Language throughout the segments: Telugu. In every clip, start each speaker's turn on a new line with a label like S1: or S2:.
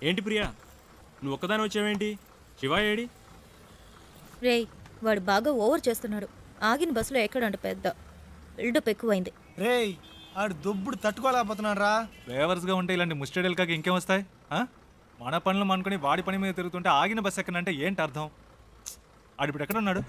S1: ఏంటి ప్రియా, నువ్వు ఒక్కదాని వచ్చావేంటి? శివ ఏడి?
S2: రేయ్, వాడు బాగా ఓవర్ చేస్తున్నాడు. ఆగిన బస్సులో ఎక్కడంట పెద్ద బిల్డప్ ఎక్కువైంది.
S3: రేయ్, ఆడు దుబ్బుడు తట్టుకోలేకపోతున్నాడు రా.
S4: ఫేవర్స్గా ఉంటే ఇలాంటి ముస్టడీలు కాక ఇంకేం వస్తాయి? మన పనులు అనుకుని వాడి పని మీద తిరుగుతుంటే ఆగిన బస్సు ఎక్కడంటే ఏంటి అర్థం? ఆడు ఇప్పుడు ఎక్కడ ఉన్నాడు?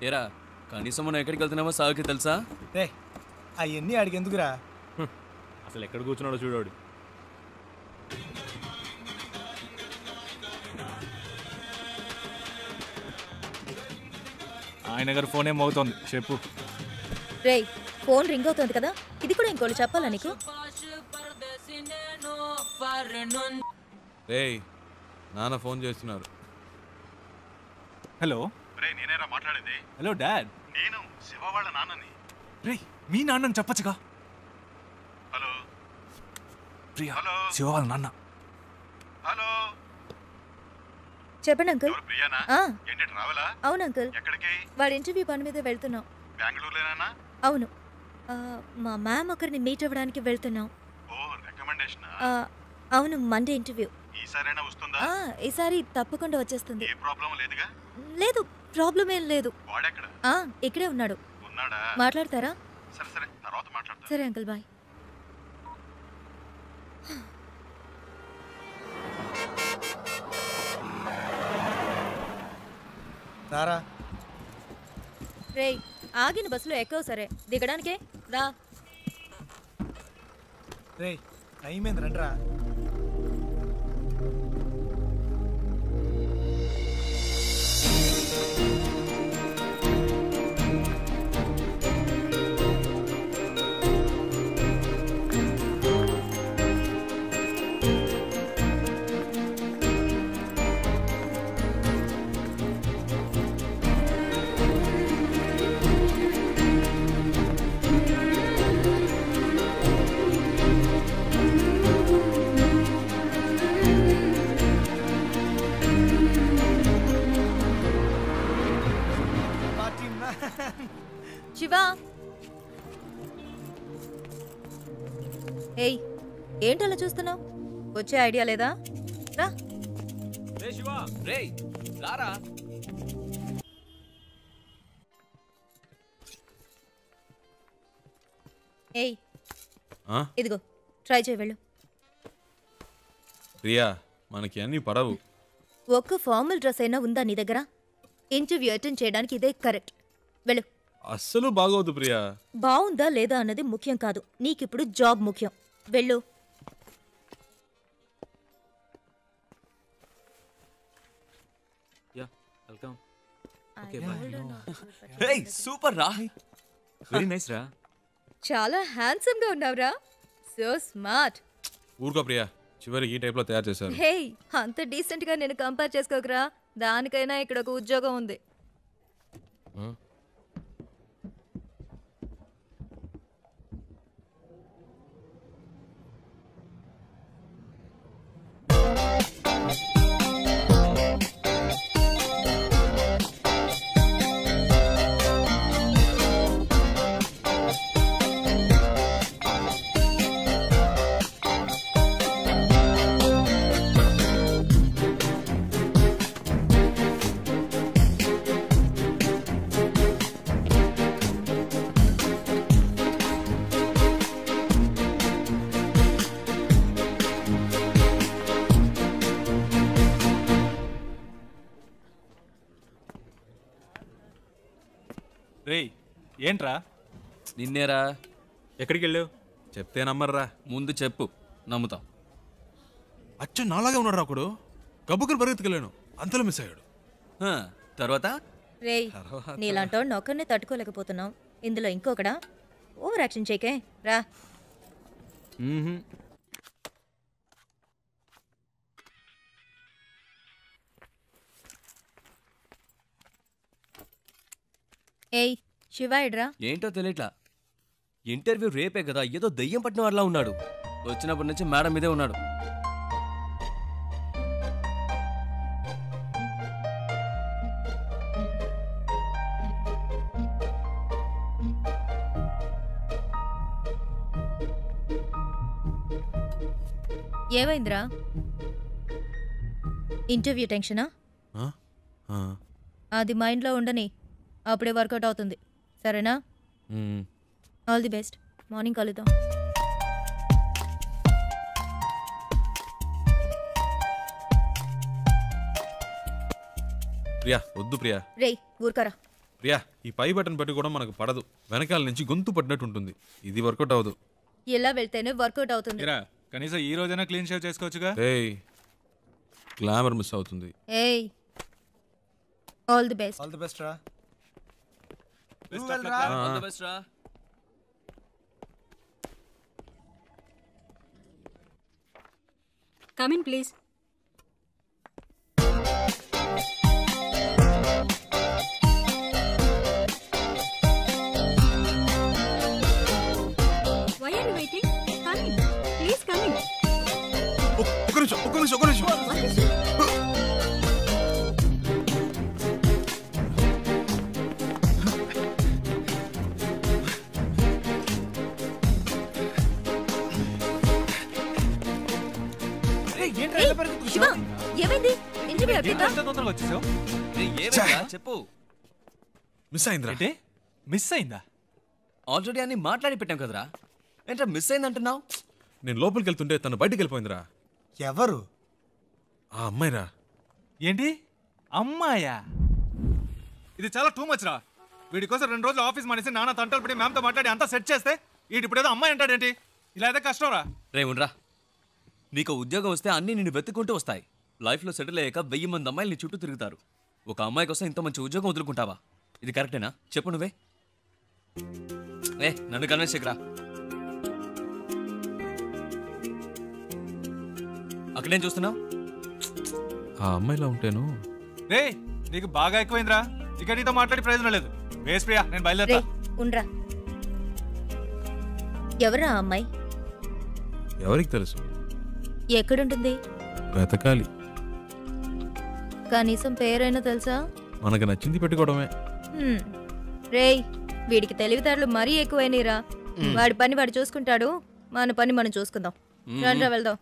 S5: ఏరా, కనీసం మనం ఎక్కడికి వెళ్తున్నామో సాగుకి తెలుసా?
S3: రే, అవన్నీ ఆడికి ఎందుకురా?
S1: అసలు ఎక్కడ కూర్చున్నాడో చూడాడు.
S4: ఆయన గారు ఫోన్ ఏమవుతోంది చెప్పు.
S2: రేయ్, ఫోన్ రింగ్ అవుతుంది కదా, ఇది కూడా ఇంకోళ్ళు చెప్పాలా నీకు?
S6: రేయ్, నాన్న ఫోన్ చేస్తున్నారు.
S4: హలో.
S7: రే, నేనేరా మాట్లాడేది?
S4: Hello dad.
S7: నేను శివ వాళ్ళ నాన్నని.
S4: రే, మీ నాన్నని చెప్పచ్చుగా.
S7: హలో
S4: ప్రియా,
S7: హలో
S4: శివ వాళ్ళ నాన్న.
S7: హలో,
S2: చెప్పండి అంకుల్.
S7: ప్రియానా? ఏంటి రావాలా?
S2: అవును అంకుల్.
S7: ఎక్కడికి?
S2: వాడి ఇంటర్వ్యూ పని మీద వెళ్తున్నాం.
S7: బెంగళూరులోనేనా?
S2: అవును, మా మ్యామ్ ఒకరిని మీట్ అవ్వడానికి వెళ్తున్నాం.
S7: ఓ, రికమెండేషన్?
S2: అవును, మండే ఇంటర్వ్యూ.
S7: ఈసారైనా వస్తుందా?
S2: ఈసారి తప్పకుండా వచ్చేస్తుంది.
S7: ఏ ప్రాబ్లం లేదుగా?
S2: లేదు, ప్రాబ్లం ఏం లేదు.
S7: వాడెక్కడ?
S2: ఇక్కడే ఉన్నాడు.
S7: ఉన్నాడా?
S2: మాట్లాడతారా?
S7: సరే సరే, తర్వాత మాట్లాడతా.
S2: సరే అంకుల్, బాయ్.
S3: రారా.
S2: రేయ్, ఆగిన బస్సులో ఎక్కవు సరే, దిగడానికే రా.
S3: రేయ్, టైం ఏంది రండిరా.
S2: శివా, ఏయ్, ఏంటలా చూస్తున్నావు? వచ్చే ఐడియా లేదా? రా.
S5: రే శివ, రే రారా.
S2: ఏయ్, ఇదిగో ట్రై చేయి, వెళ్ళు.
S6: ప్రియా, మనకి అన్నీ పడవు.
S2: ఒక్క ఫార్మల్ డ్రెస్ అయినా ఉందా నీ దగ్గర? ఇంటర్వ్యూ అటెండ్ చేయడానికి ఇదే కరెక్ట్. వెళ్ళు.
S6: అస్సలు బాగోదు ప్రియా.
S2: బాగుందా లేదా అన్నది ముఖ్యం కాదు, నీకిప్పుడు జాబ్ ముఖ్యం. వెళ్ళు.
S5: వెల్కమ్. రేయ్, సూపర్ రా. వెరీ నైస్ రా.
S2: చాలా హ్యాండ్సమ్ గా ఉన్నావురా. So smart.
S6: ఊరుకో ప్రియా, చివరికి ఈ టైప్ లో తయారు చేశారు.
S2: హే, అంత డీసెంట్ గా నేను కంపేర్ చేసుకోకరా. దానికైనా ఇక్కడ ఒక ఉద్యోగం ఉంది.
S4: రేయ్, ఏంట్రా?
S5: నిన్నేరా.
S1: ఎక్కడికి వెళ్ళావు?
S6: చెప్తే నమ్మర్రా.
S5: ముందు చెప్పు, నమ్ముతాం.
S6: అచ్చ నాలాగే ఉన్నాడు ఒకడు. గబ్బుకుని పరిగెత్తుకెళ్ళాను, అంతలో మిస్ అయ్యాడు.
S5: తర్వాత
S2: రేయ్ నీలాంటోడిని ఒక్కరినే తట్టుకోలేకపోతున్నావు ఇందులో ఇంకొకడా ఓవర్ యాక్షన్ చేయకే రా. ఏయ్ శివాయిడ్రా.
S5: ఏంటో తెలియట్లా. ఇంటర్వ్యూ రేపే కదా, ఏదో దయ్యం పట్టిన వాళ్ళ ఉన్నాడు. వచ్చినప్పటి నుంచి మేడం మీదే ఉన్నాడు.
S2: ఏమైందిరా? ఇంటర్వ్యూ టెన్షనా?
S6: ఆ? ఆ.
S2: అది మైండ్లో ఉండని, అప్పుడే వర్కౌట్ అవుతుంది. సరేనా?
S6: మ్మ్.
S2: All the best. మార్నింగ్ కలుద్దాం.
S6: ప్రియా వద్దు ప్రియా.
S2: రేయ్ ఊరుకరా.
S6: ప్రియా ఈ పై బటన్ పెట్టి కూడా మనకు పడదు. వెనకాల నుంచి గొంతు పడినట్టు ఉంటుంది. ఇది వర్కౌట్ అవ్వదు.
S2: ఇలా వెళ్తేనే వర్కౌట్ అవుతుంది.
S4: ఇరా కనీసం ఈ రోజైనా క్లీన్ షేవ్ చేసుకోవచ్చుగా.
S6: ఏయ్ గ్లామర్ మిస్ అవుతుంది.
S2: ఏయ్ all the best.
S3: All the best రా.
S5: All the best రా.
S8: Come in, please. Why are you waiting? Come in. Please come in.
S6: ఒక్క నిమిషం.
S8: What is it?
S2: ఏయ్, శివ, ఏమైంది? ఇంటర్వ్యూ అయిపోయిందా?
S4: ఎంత తొందరగా వచ్చేసావు?
S5: రేయ్, ఏమైందిరా? చెప్పు.
S6: మిస్ అయిందిరా.
S4: ఏంటి మిస్ అయిందా?
S5: ఆల్రెడీ అన్ని మాట్లాడి పెట్టాం కదరా. ఏంట్రా మిస్ అయిందంటున్నావు?
S6: నేను లోపలికి వెళ్తుంటే తను బయటికి వెళ్ళిపోయిందిరా.
S3: ఎవరు?
S6: ఆ అమ్మాయిరా.
S4: ఏంటి అమ్మాయా? ఇది చాలా టూ మచ్ రా. వీడి కోసం 2 రోజులు ఆఫీస్ మానేసి నాన్న తంటలు పడి మ్యామ్తో మాట్లాడి అంతా సెట్ చేస్తే వీడి ఇప్పుడు ఏదో అమ్మాయి అంటాడేంటి? ఇలా అయితే కష్టం రా.
S5: రే ఉండరా. నీకు ఉద్యోగం వస్తే అన్నీ నిన్ను వెతుక్కుంటూ వస్తాయి. లైఫ్లో సెటిల్ అయ్యాక 1000 మంది అమ్మాయిలు నీ చుట్టూ తిరుగుతారు. ఒక అమ్మాయి కోసం ఇంత మంచి ఉద్యోగం వదులుకుంటావా? ఇది కరెక్టేనా? చెప్పు నువ్వే. నన్ను కన్విన్స్ చేయకురా. అక్కడేం చూస్తున్నావు?
S6: ఆ అమ్మాయిలా ఉంటేను.
S4: రే నీకు బాగా ఎక్కువైందిరా. ఇక నీతో మాట్లాడి ప్రయోజనం లేదు. వేస్ ప్రియా, నేను బయలుదేరా.
S2: రేయ్ ఉండ్రా. ఎవరా ఆ అమ్మాయి?
S6: ఎవరికి తెలుసు?
S2: ఎక్కడుంటుంది?
S6: వెతకాలి.
S2: కనీసం పేరైనా తెలుసా?
S6: మనకు నచ్చింది పెట్టుకోవడమే.
S2: రేయ్ వీడికి తెలివితేటలు మరీ ఎక్కువైనరా. వాడి పని వాడు చూసుకుంటాడు, మన పని మనం చూసుకుందాం. రండ్రా వెళ్దాం.